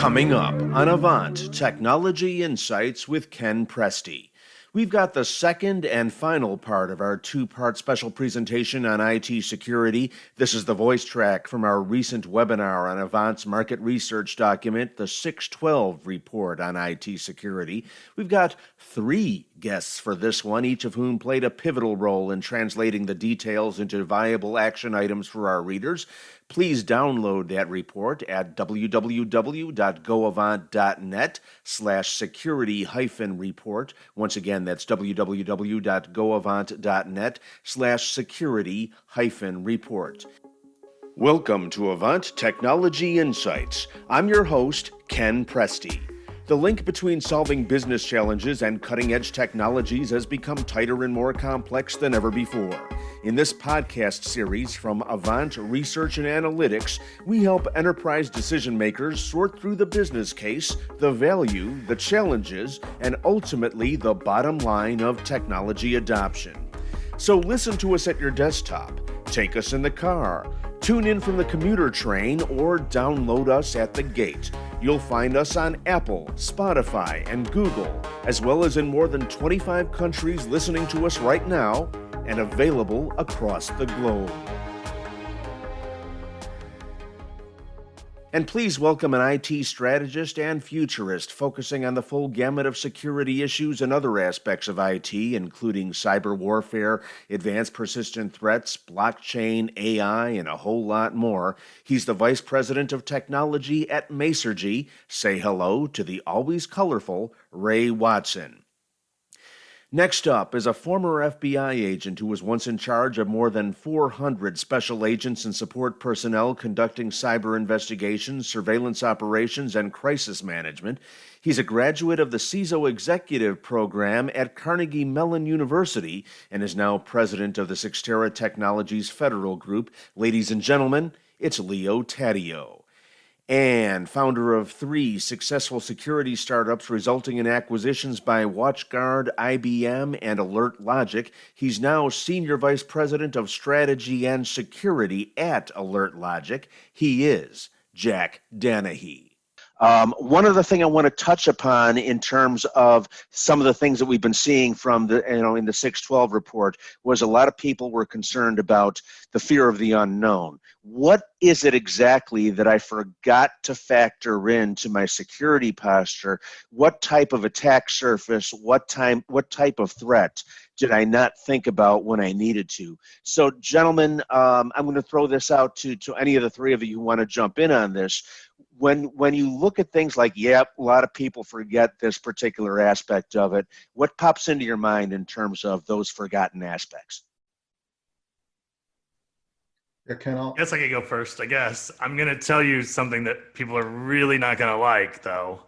Coming up on Avant Technology Insights with Ken Presti. We've got the second and final part of our two-part special presentation on IT security. This is the voice track from our recent webinar on Avant's market research document, the 612 report on IT security. We've got three guests for this one, each of whom played a pivotal role in translating the details into viable action items for our readers. Please download that report at www.goavant.net/security-report. Once again, that's www.goavant.net/security-report. Welcome to Avant Technology Insights. I'm your host, Ken Presti. The link between solving business challenges and cutting-edge technologies has become tighter and more complex than ever before. In this podcast series from Avant Research and Analytics, we help enterprise decision-makers sort through the business case, the value, the challenges, and ultimately the bottom line of technology adoption. So listen to us at your desktop, take us in the car, tune in from the commuter train, or download us at the gate. You'll find us on Apple, Spotify, and Google, as well as in more than 25 countries listening to us right now and available across the globe. And please welcome an IT strategist and futurist focusing on the full gamut of security issues and other aspects of IT, including cyber warfare, advanced persistent threats, blockchain, AI, and a whole lot more. He's the Vice President of Technology at Masergy. Say hello to the always colorful Ray Watson. Next up is a former FBI agent who was once in charge of more than 400 special agents and support personnel conducting cyber investigations, surveillance operations, and crisis management. He's a graduate of the CISO Executive Program at Carnegie Mellon University and is now president of the Cyxtera Federal Group. Ladies and gentlemen, it's Leo Taddeo. And founder of 3 successful security startups resulting in acquisitions by WatchGuard, IBM, and AlertLogic. He's now Senior Vice President of Strategy and Security at AlertLogic. He is Jack Danahy. One other thing I want to touch upon in terms of some of the things that we've been seeing from the, in the 612 report was a lot of people were concerned about the fear of the unknown. What is it exactly that I forgot to factor into my security posture? What type of attack surface, what type of threat did I not think about when I needed to? So, gentlemen, I'm going to throw this out to any of the three of you who want to jump in on this. When you look at things like, a lot of people forget this particular aspect of it, what pops into your mind in terms of those forgotten aspects? Yeah, Ken, I guess I could go first, I guess. I'm going to tell you something that people are really not going to like, though.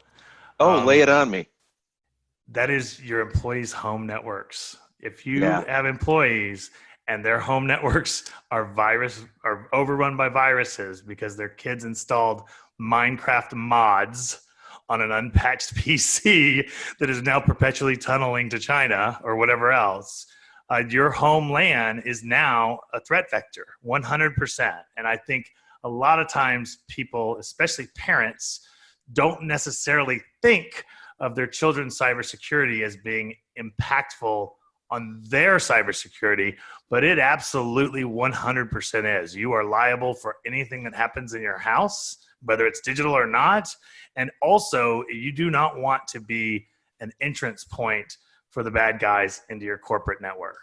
Lay it on me. That is your employees' home networks. If you have employees and their home networks are overrun by viruses because their kids installed Minecraft mods on an unpatched PC that is now perpetually tunneling to China or whatever else, your home LAN is now a threat vector, 100%. And I think a lot of times people, especially parents, don't necessarily think of their children's cybersecurity as being impactful on their cybersecurity, but it absolutely 100% is. You are liable for anything that happens in your house, whether it's digital or not. And also, you do not want to be an entrance point for the bad guys into your corporate network.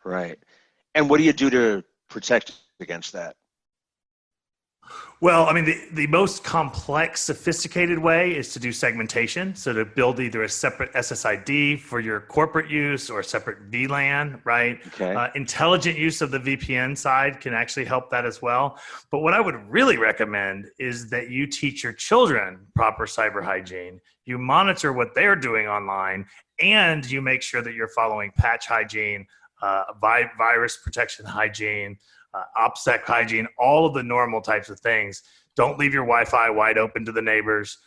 Right. And what do you do to protect against that? Well, I mean, the most complex, sophisticated way is to do segmentation. So to build either a separate SSID for your corporate use or a separate VLAN, right? Okay. Intelligent use of the VPN side can actually help that as well. But what I would really recommend is that you teach your children proper cyber hygiene. You monitor what they're doing online, and you make sure that you're following patch hygiene, virus protection hygiene, OPSEC hygiene, all of the normal types of things. Don't leave your Wi-Fi wide open to the neighbors.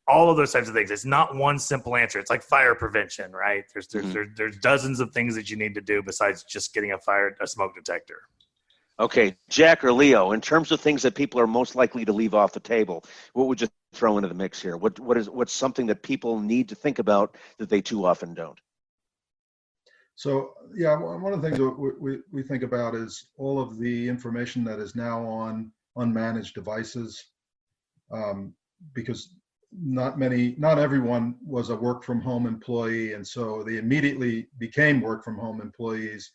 All of those types of things. It's not one simple answer. It's like fire prevention, right? There's dozens of things that you need to do besides just getting a smoke detector. Okay, Jack or Leo, in terms of things that people are most likely to leave off the table, what would you throw into the mix here? What's something that people need to think about that they too often don't? So yeah, one of the things that we think about is all of the information that is now on unmanaged devices, because not everyone was a work from home employee, and so they immediately became work from home employees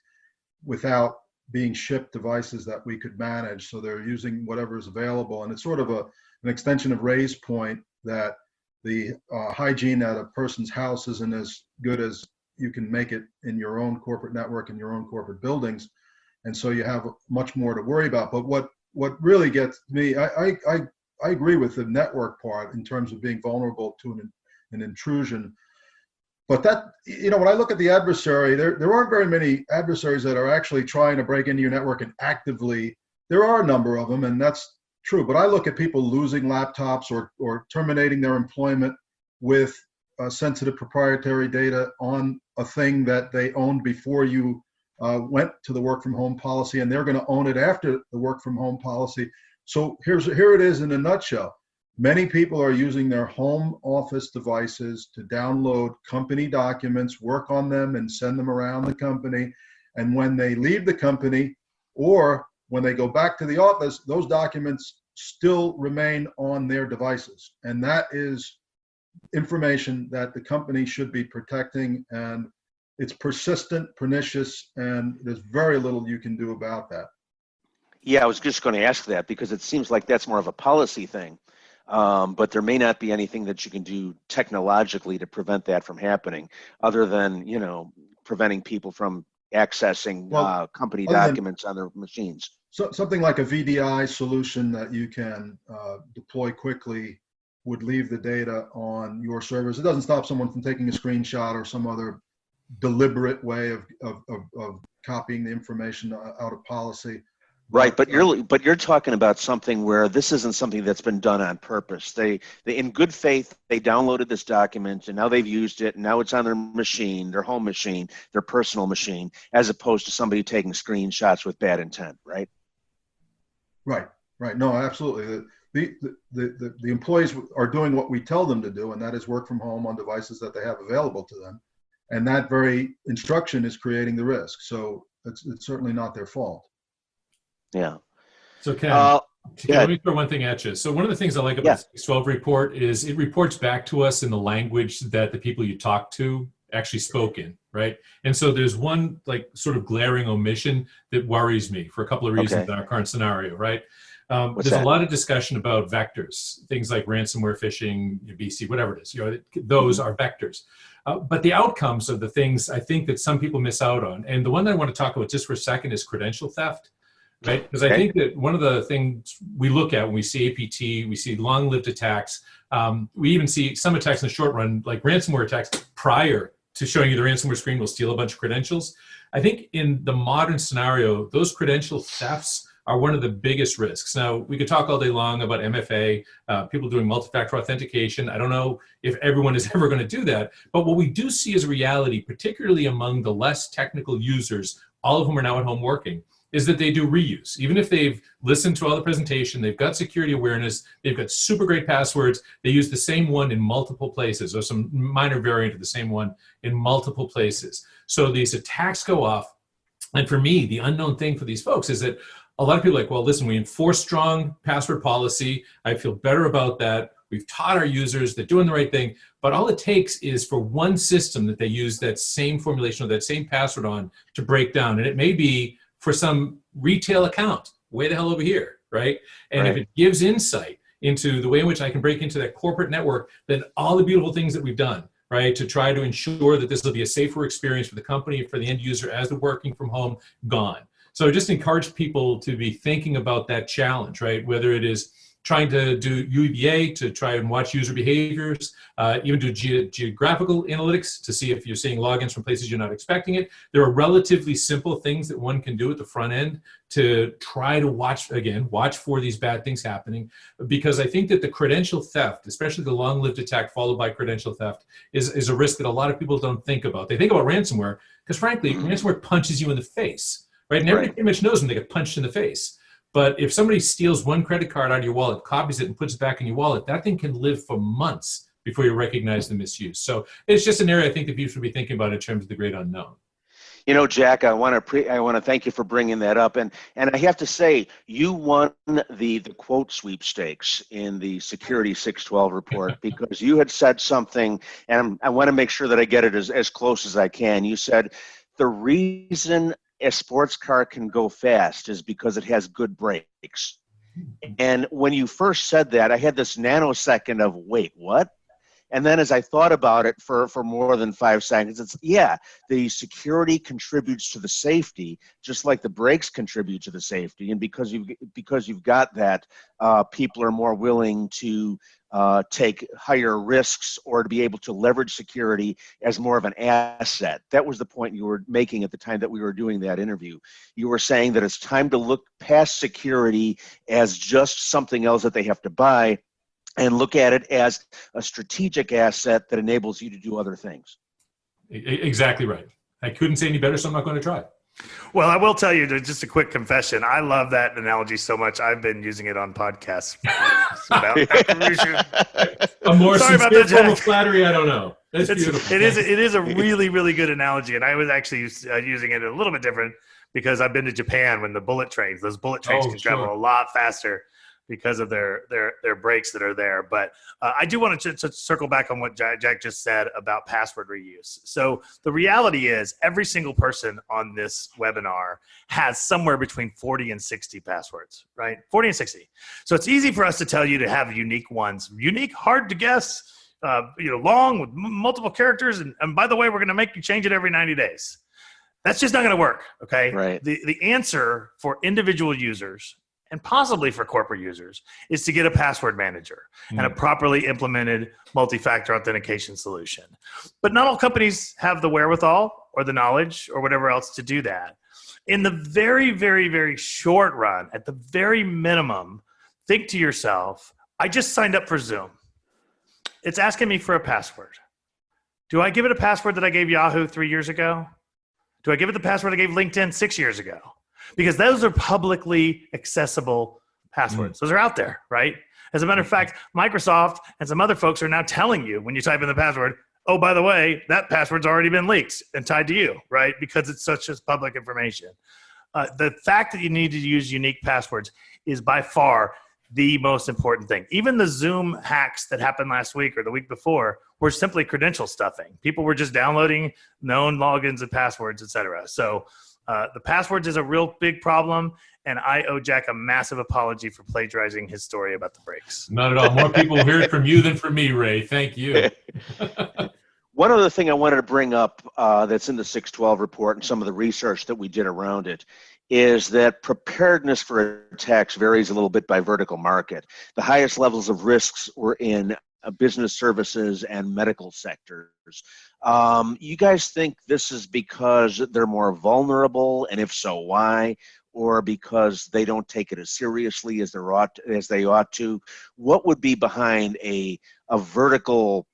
without being shipped devices that we could manage. So they're using whatever is available, and it's sort of an extension of Ray's point that the hygiene at a person's house isn't as good as you can make it in your own corporate network and your own corporate buildings, and so you have much more to worry about. But what really gets me, I agree with the network part in terms of being vulnerable to an intrusion. But that, when I look at the adversary, there aren't very many adversaries that are actually trying to break into your network and actively. There are a number of them, and that's true. But I look at people losing laptops or terminating their employment with sensitive proprietary data on a thing that they owned before you went to the work from home policy, and they're going to own it after the work from home policy. So here it is in a nutshell. Many people are using their home office devices to download company documents, work on them, and send them around the company. And when they leave the company or when they go back to the office, those documents still remain on their devices. And that is information that the company should be protecting. And it's persistent, pernicious, and there's very little you can do about that. Yeah, I was just going to ask that because it seems like that's more of a policy thing. But there may not be anything that you can do technologically to prevent that from happening, other than, preventing people from accessing company documents on their machines. So something like a VDI solution that you can deploy quickly would leave the data on your servers. It doesn't stop someone from taking a screenshot or some other deliberate way of copying the information out of policy. Right, but you're talking about something where this isn't something that's been done on purpose. They in good faith, they downloaded this document and now they've used it, and now it's on their machine, their home machine, their personal machine, as opposed to somebody taking screenshots with bad intent, right? Right. No, absolutely. The employees are doing what we tell them to do, and that is work from home on devices that they have available to them. And that very instruction is creating the risk. So it's certainly not their fault. Yeah. So Ken, let me throw one thing at you. So one of the things I like about the 612 report is it reports back to us in the language that the people you talk to actually spoke in, right? And so there's one sort of glaring omission that worries me for a couple of reasons in our current scenario, right? There's a lot of discussion about vectors, things like ransomware, phishing, BC, whatever it is. Those are vectors. But the outcomes of the things I think that some people miss out on, and the one that I want to talk about just for a second is credential theft. Right, because I think that one of the things we look at when we see APT, we see long-lived attacks. We even see some attacks in the short run, like ransomware attacks, prior to showing you the ransomware screen will steal a bunch of credentials. I think in the modern scenario, those credential thefts are one of the biggest risks. Now, we could talk all day long about MFA, people doing multi-factor authentication. I don't know if everyone is ever going to do that, but what we do see as a reality, particularly among the less technical users, all of whom are now at home working, is that they do reuse. Even if they've listened to all the presentation, they've got security awareness, they've got super great passwords, they use the same one in multiple places or some minor variant of the same one in multiple places. So these attacks go off. And for me, the unknown thing for these folks is that a lot of people are like, well, listen, we enforce strong password policy. I feel better about that. We've taught our users they're doing the right thing. But all it takes is for one system that they use that same formulation or that same password on to break down. And it may be for some retail account, way the hell over here, right? And if it gives insight into the way in which I can break into that corporate network, then all the beautiful things that we've done, right, to try to ensure that this will be a safer experience for the company, for the end user as they're working from home, gone. So I just encourage people to be thinking about that challenge, right? Whether it is trying to do UEBA to try and watch user behaviors, even do geographical analytics to see if you're seeing logins from places you're not expecting it. There are relatively simple things that one can do at the front end to try to watch for these bad things happening, because I think that the credential theft, especially the long-lived attack followed by credential theft, is a risk that a lot of people don't think about. They think about ransomware because frankly, ransomware punches you in the face. right? And everybody pretty much knows when they get punched in the face. But if somebody steals one credit card out of your wallet, copies it, and puts it back in your wallet, that thing can live for months before you recognize the misuse. So it's just an area I think that people should be thinking about in terms of the great unknown. You know, Jack, I want to thank you for bringing that up, and I have to say, you won the quote sweepstakes in the Security 612 report because you had said something, and I want to make sure that I get it as close as I can. You said the reason a sports car can go fast is because it has good brakes. And when you first said that, I had this nanosecond of, wait, what? And then as I thought about it for more than 5 seconds, it's, the security contributes to the safety, just like the brakes contribute to the safety. And because you've got that, people are more willing to take higher risks or to be able to leverage security as more of an asset. That was the point you were making at the time that we were doing that interview. You were saying that it's time to look past security as just something else that they have to buy, and look at it as a strategic asset that enables you to do other things. Exactly right. I couldn't say any better, so I'm not going to try. Well, I will tell you, just a quick confession. I love that analogy so much. I've been using it on podcasts. A more Sorry about sincere that, form of Jack. flattery, I don't know. That's beautiful. It is a really, really good analogy. And I was actually using it a little bit different because I've been to Japan when those bullet trains can travel a lot faster because of their brakes that are there. But I do want to circle back on what Jack just said about password reuse. So the reality is every single person on this webinar has somewhere between 40 and 60 passwords, right? 40 and 60. So it's easy for us to tell you to have unique ones. Unique, hard to guess, long with multiple characters. And by the way, we're going to make you change it every 90 days. That's just not going to work, okay? Right. The answer for individual users and possibly for corporate users is to get a password manager and a properly implemented multi-factor authentication solution. But not all companies have the wherewithal or the knowledge or whatever else to do that. In the very, very, very short run, at the very minimum, think to yourself, I just signed up for Zoom. It's asking me for a password. Do I give it a password that I gave Yahoo 3 years ago? Do I give it the password I gave LinkedIn 6 years ago? Because those are publicly accessible passwords. Those are out there, right? As a matter of fact, Microsoft and some other folks are now telling you when you type in the password, oh, by the way, that password's already been leaked and tied to you, right? Because it's such as public information. The fact that you need to use unique passwords is by far the most important thing. Even the Zoom hacks that happened last week or the week before were simply credential stuffing. People were just downloading known logins and passwords, et cetera. So the passwords is a real big problem, and I owe Jack a massive apology for plagiarizing his story about the brakes. Not at all. More people will hear it from you than from me, Ray. Thank you. One other thing I wanted to bring up that's in the 612 report and some of the research that we did around it is that preparedness for attacks varies a little bit by vertical market. The highest levels of risks were in business services and medical sectors. You guys think this is because they're more vulnerable, and if so, why? Or because they don't take it as seriously as they ought to? What would be behind a vertical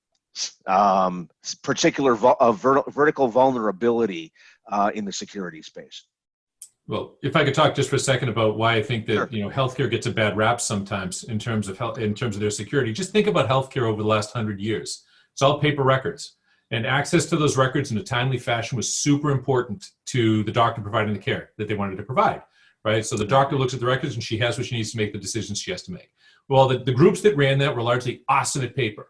vertical vulnerability in the security space? Well, if I could talk just for a second about why I think that healthcare gets a bad rap sometimes in terms of health, in terms of their security. Just think about healthcare over the last 100 years. It's all paper records, and access to those records in a timely fashion was super important to the doctor providing the care that they wanted to provide. Right, so the doctor looks at the records and she has what she needs to make the decisions she has to make. Well, the groups that ran that were largely awesome at paper.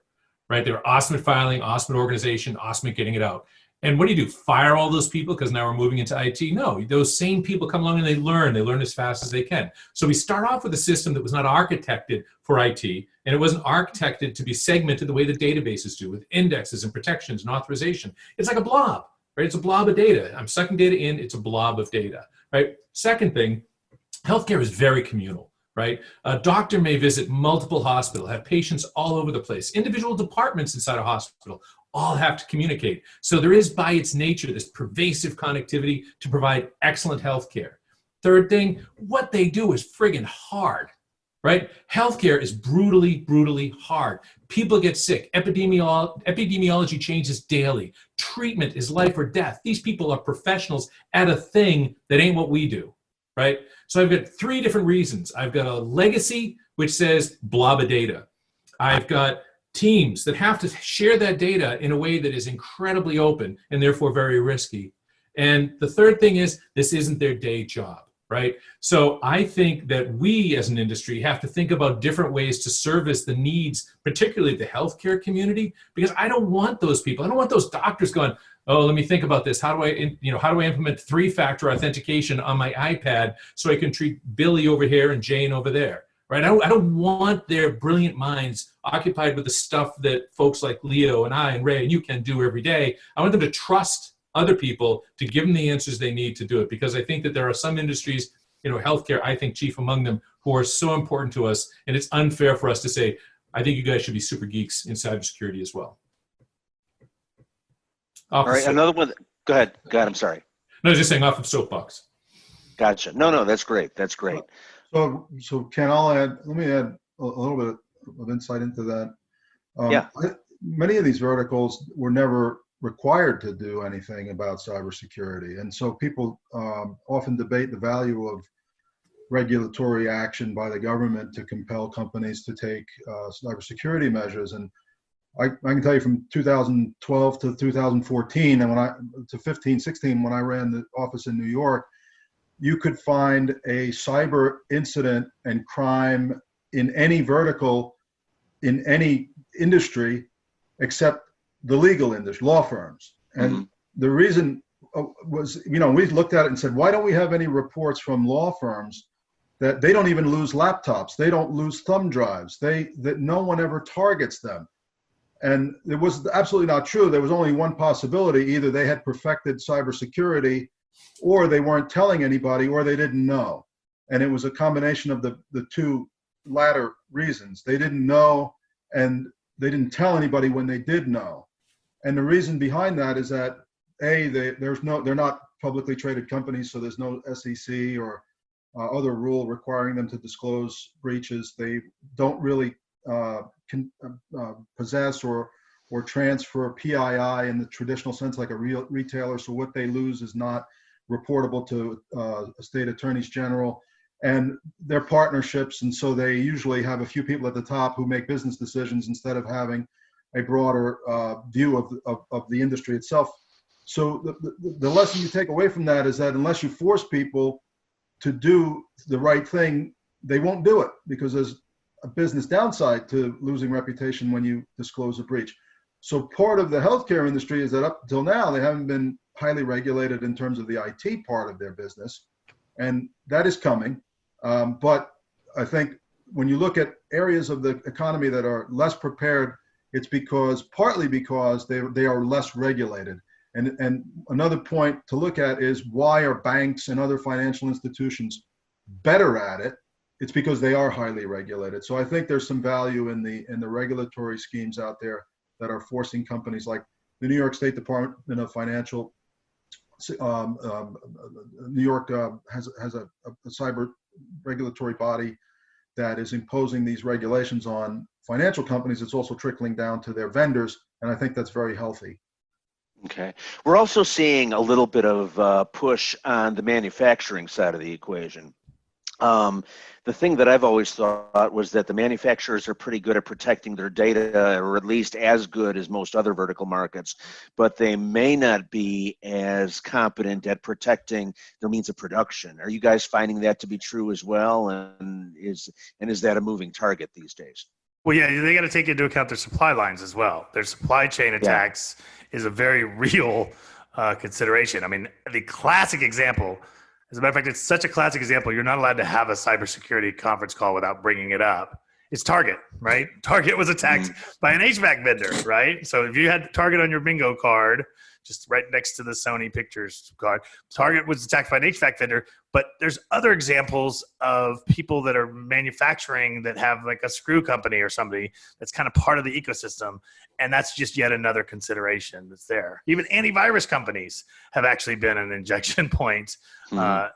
Right, they were awesome at filing, awesome at organization, awesome at getting it out. And what do? Fire all those people because now we're moving into IT? No, those same people come along and they learn as fast as they can. So we start off with a system that was not architected for IT, and it wasn't architected to be segmented the way the databases do with indexes and protections and authorization. It's like a blob, right? It's a blob of data. I'm sucking data in, it's a blob of data, right? Second thing, healthcare is very communal. Right? A doctor may visit multiple hospitals, have patients all over the place. Individual departments inside a hospital all have to communicate. So there is, by its nature, this pervasive connectivity to provide excellent health care. Third thing, what they do is friggin' hard. right? Healthcare is brutally, brutally hard. People get sick. Epidemiology changes daily. Treatment is life or death. These people are professionals at a thing that ain't what we do, right? So I've got three different reasons. I've got a legacy, which says blob of data. I've got teams that have to share that data in a way that is incredibly open and therefore very risky. And the third thing is this isn't their day job, right? So I think that we as an industry have to think about different ways to service the needs, particularly the healthcare community, because I don't want those people. I don't want those doctors going, oh, let me think about this. How do I implement 3-factor authentication on my iPad so I can treat Billy over here and Jane over there? Right? I don't want their brilliant minds occupied with the stuff that folks like Leo and I and Ray and you can do every day. I want them to trust other people to give them the answers they need to do it, because I think that there are some industries, healthcare, I think chief among them, who are so important to us, and it's unfair for us to say, I think you guys should be super geeks in cybersecurity as well. All right, another one. Go ahead. I'm sorry. No, I was just saying off of soapbox. Gotcha. No, that's great. That's great. So Ken, let me add a little bit of insight into that. Many of these verticals were never required to do anything about cybersecurity. And so people often debate the value of regulatory action by the government to compel companies to take cybersecurity measures. And I can tell you from 2012 to 2014, and to 16, when I ran the office in New York, you could find a cyber incident and crime in any vertical, in any industry, except the legal industry, law firms. And the reason was, we looked at it and said, why don't we have any reports from law firms that they don't even lose laptops, they don't lose thumb drives, that no one ever targets them? And it was absolutely not true. There was only one possibility: either they had perfected cybersecurity, or they weren't telling anybody, or they didn't know. And it was a combination of the two latter reasons. They didn't know, and they didn't tell anybody when they did know. And the reason behind that is that they're not publicly traded companies, so there's no SEC or other rule requiring them to disclose breaches. They don't really possess or transfer PII in the traditional sense like a real retailer. So what they lose is not reportable to a state attorneys general, and they're partnerships, and so they usually have a few people at the top who make business decisions instead of having a broader view of the industry itself. So the lesson you take away from that is that unless you force people to do the right thing, they won't do it, because there's a business downside to losing reputation when you disclose a breach. So part of the healthcare industry is that up until now, they haven't been highly regulated in terms of the IT part of their business, and that is coming. But I think when you look at areas of the economy that are less prepared, it's partly because they are less regulated. And another point to look at is, why are banks and other financial institutions better at it? It's because they are highly regulated. So I think there's some value in the regulatory schemes out there that are forcing companies like the New York State Department of Financial. New York has a cyber regulatory body that is imposing these regulations on financial companies. It's also trickling down to their vendors, and I think that's very healthy. Okay. We're also seeing a little bit of push on the manufacturing side of the equation. The thing that I've always thought was that the manufacturers are pretty good at protecting their data, or at least as good as most other vertical markets, but they may not be as competent at protecting their means of production. Are you guys finding that to be true as well? And is that a moving target these days? Well, yeah, they got to take into account their supply lines as well. Their supply chain attacks is a very real consideration. I mean, the classic example, as a matter of fact, it's such a classic example, you're not allowed to have a cybersecurity conference call without bringing it up. It's Target, right? Target was attacked by an HVAC vendor, right? So if you had Target on your bingo card, just right next to the Sony Pictures card, Target was attacked by an HVAC vendor. But there's other examples of people that are manufacturing that have like a screw company or somebody that's kind of part of the ecosystem. And that's just yet another consideration that's there. Even antivirus companies have actually been an injection point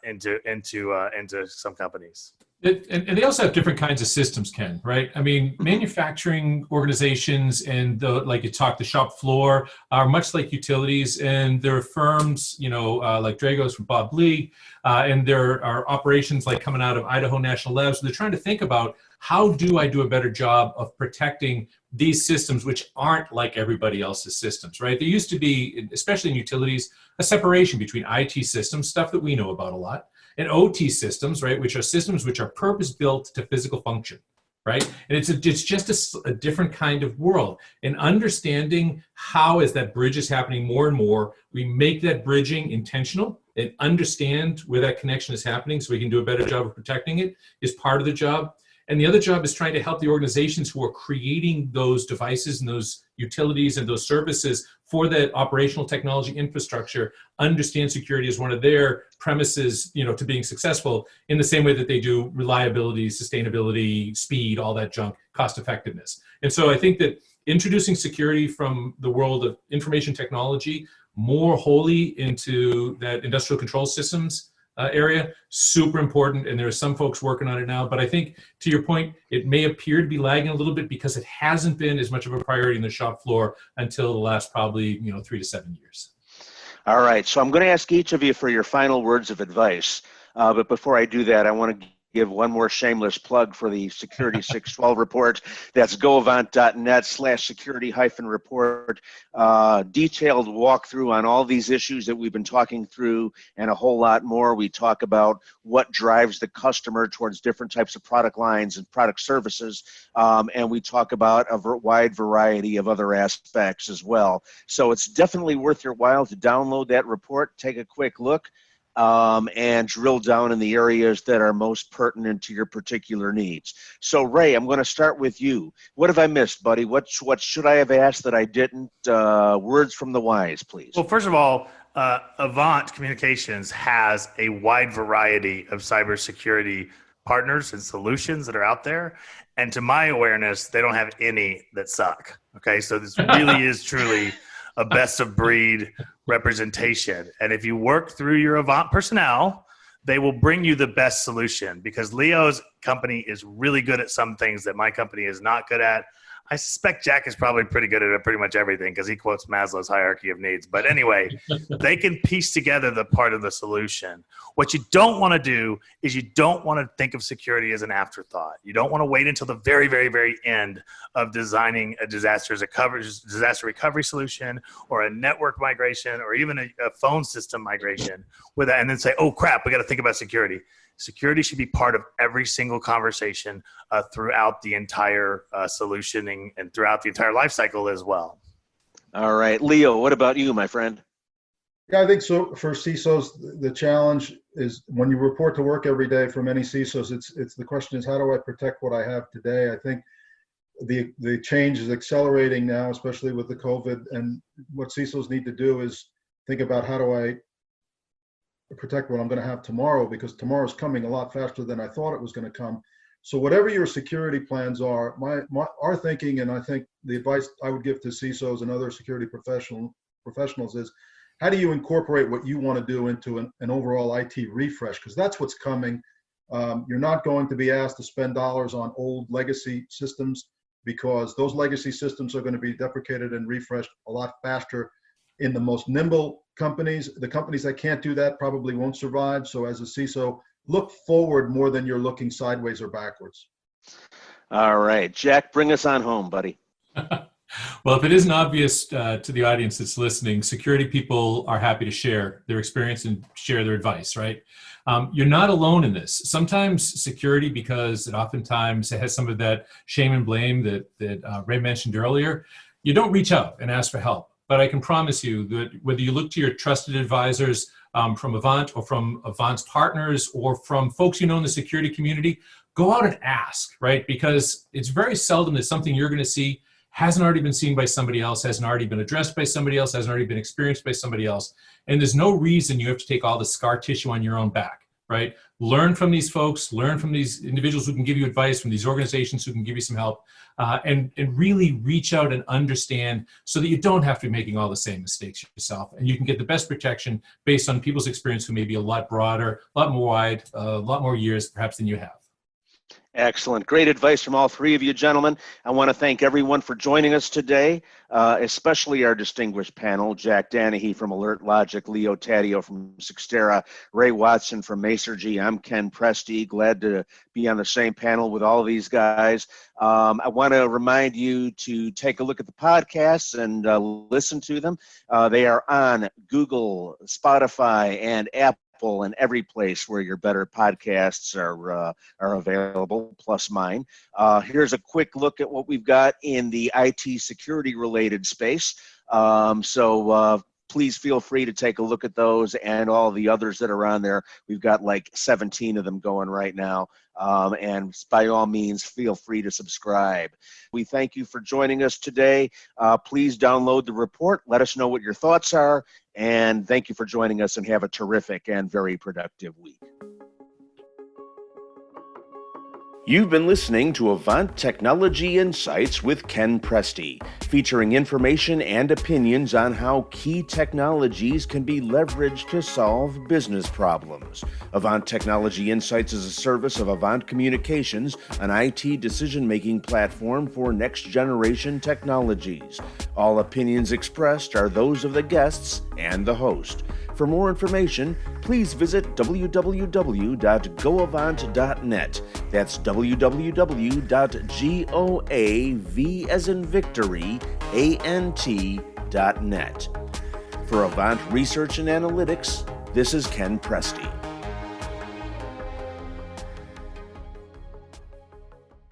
into some companies. And they also have different kinds of systems, Ken, right? I mean, manufacturing organizations and like you talked, the shop floor are much like utilities, and there are firms, like Drago's from Bob Lee, and there are operations like coming out of Idaho National Labs. They're trying to think about, how do I do a better job of protecting these systems, which aren't like everybody else's systems, right? There used to be, especially in utilities, a separation between IT systems, stuff that we know about a lot, and OT systems, right, which are systems which are purpose-built to physical function, right? And it's just a different kind of world. And understanding how, as that bridge is happening more and more, we make that bridging intentional and understand where that connection is happening so we can do a better job of protecting it is part of the job. And the other job is trying to help the organizations who are creating those devices and those utilities and those services for that operational technology infrastructure understand security as one of their premises, to being successful, in the same way that they do reliability, sustainability, speed, all that junk, cost effectiveness. And so I think that introducing security from the world of information technology more wholly into that industrial control systems area, super important, and there are some folks working on it now. But I think, to your point, it may appear to be lagging a little bit because it hasn't been as much of a priority in the shop floor until the last probably 3 to 7 years. All right, so I'm going to ask each of you for your final words of advice. But before I do that, I want to give one more shameless plug for the Security 612 report. That's goavant.net/security-report. Detailed walkthrough on all these issues that we've been talking through and a whole lot more. We talk about what drives the customer towards different types of product lines and product services. And we talk about a wide variety of other aspects as well. So it's definitely worth your while to download that report, take a quick look, and drill down in the areas that are most pertinent to your particular needs. So, Ray, I'm going to start with you. What have I missed, buddy? What should I have asked that I didn't? Words from the wise, please. Well, first of all, Avant Communications has a wide variety of cybersecurity partners and solutions that are out there. And to my awareness, they don't have any that suck. Okay, so this really is truly a best of breed representation. And if you work through your Avant personnel, they will bring you the best solution, because Leo's company is really good at some things that my company is not good at. I suspect Jack is probably pretty good at pretty much everything, because he quotes Maslow's hierarchy of needs. But anyway, they can piece together the part of the solution. What you don't want to do is you don't want to think of security as an afterthought. You don't want to wait until the very, very, very end of designing a disaster recovery solution, or a network migration, or even a phone system migration with that, and then say, oh crap, we got to think about security. Security should be part of every single conversation throughout the entire solutioning and throughout the entire life cycle as well. All right. Leo, what about you, my friend? Yeah, I think so. For CISOs, the challenge is when you report to work every day from any CISOs, it's the question is, how do I protect what I have today? I think the change is accelerating now, especially with the COVID, and what CISOs need to do is think about, how do I protect what I'm going to have tomorrow, because tomorrow's coming a lot faster than I thought it was going to come. So whatever your security plans are, our thinking, and I think the advice I would give to CISOs and other security professionals is, how do you incorporate what you want to do into an overall IT refresh? Because that's what's coming. You're not going to be asked to spend dollars on old legacy systems, because those legacy systems are going to be deprecated and refreshed a lot faster. In the most nimble companies, the companies that can't do that probably won't survive. So as a CISO, look forward more than you're looking sideways or backwards. All right, Jack, bring us on home, buddy. Well, if it isn't obvious to the audience that's listening, security people are happy to share their experience and share their advice, right? You're not alone in this. Sometimes security, because it oftentimes has some of that shame and blame that Ray mentioned earlier, you don't reach out and ask for help. But I can promise you that whether you look to your trusted advisors from Avant, or from Avant's partners, or from folks you know in the security community, go out and ask, right? Because it's very seldom that something you're going to see hasn't already been seen by somebody else, hasn't already been addressed by somebody else, hasn't already been experienced by somebody else. And there's no reason you have to take all the scar tissue on your own back, right? Learn from these folks, learn from these individuals who can give you advice, from these organizations who can give you some help, and really reach out and understand, so that you don't have to be making all the same mistakes yourself, and you can get the best protection based on people's experience who may be a lot broader, a lot more wide, a lot more years perhaps than you have. Excellent. Great advice from all three of you, gentlemen. I want to thank everyone for joining us today, especially our distinguished panel, Jack Danahy from AlertLogic, Leo Taddeo from Cyxtera, Ray Watson from Masergy. I'm Ken Presti. Glad to be on the same panel with all of these guys. I want to remind you to take a look at the podcasts and listen to them. They are on Google, Spotify, and Apple, and every place where your better podcasts are available, plus mine. Here's a quick look at what we've got in the IT security related space. Please feel free to take a look at those and all the others that are on there. We've got like 17 of them going right now. And by all means, feel free to subscribe. We thank you for joining us today. Please download the report. Let us know what your thoughts are. And thank you for joining us, and have a terrific and very productive week. You've been listening to Avant Technology Insights with Ken Presti, featuring information and opinions on how key technologies can be leveraged to solve business problems. Avant Technology Insights is a service of Avant Communications, an IT decision-making platform for next-generation technologies. All opinions expressed are those of the guests and the host. For more information, please visit www.goavant.net. That's www.goav as in victory, ant.net. For Avant Research and Analytics, this is Ken Presti.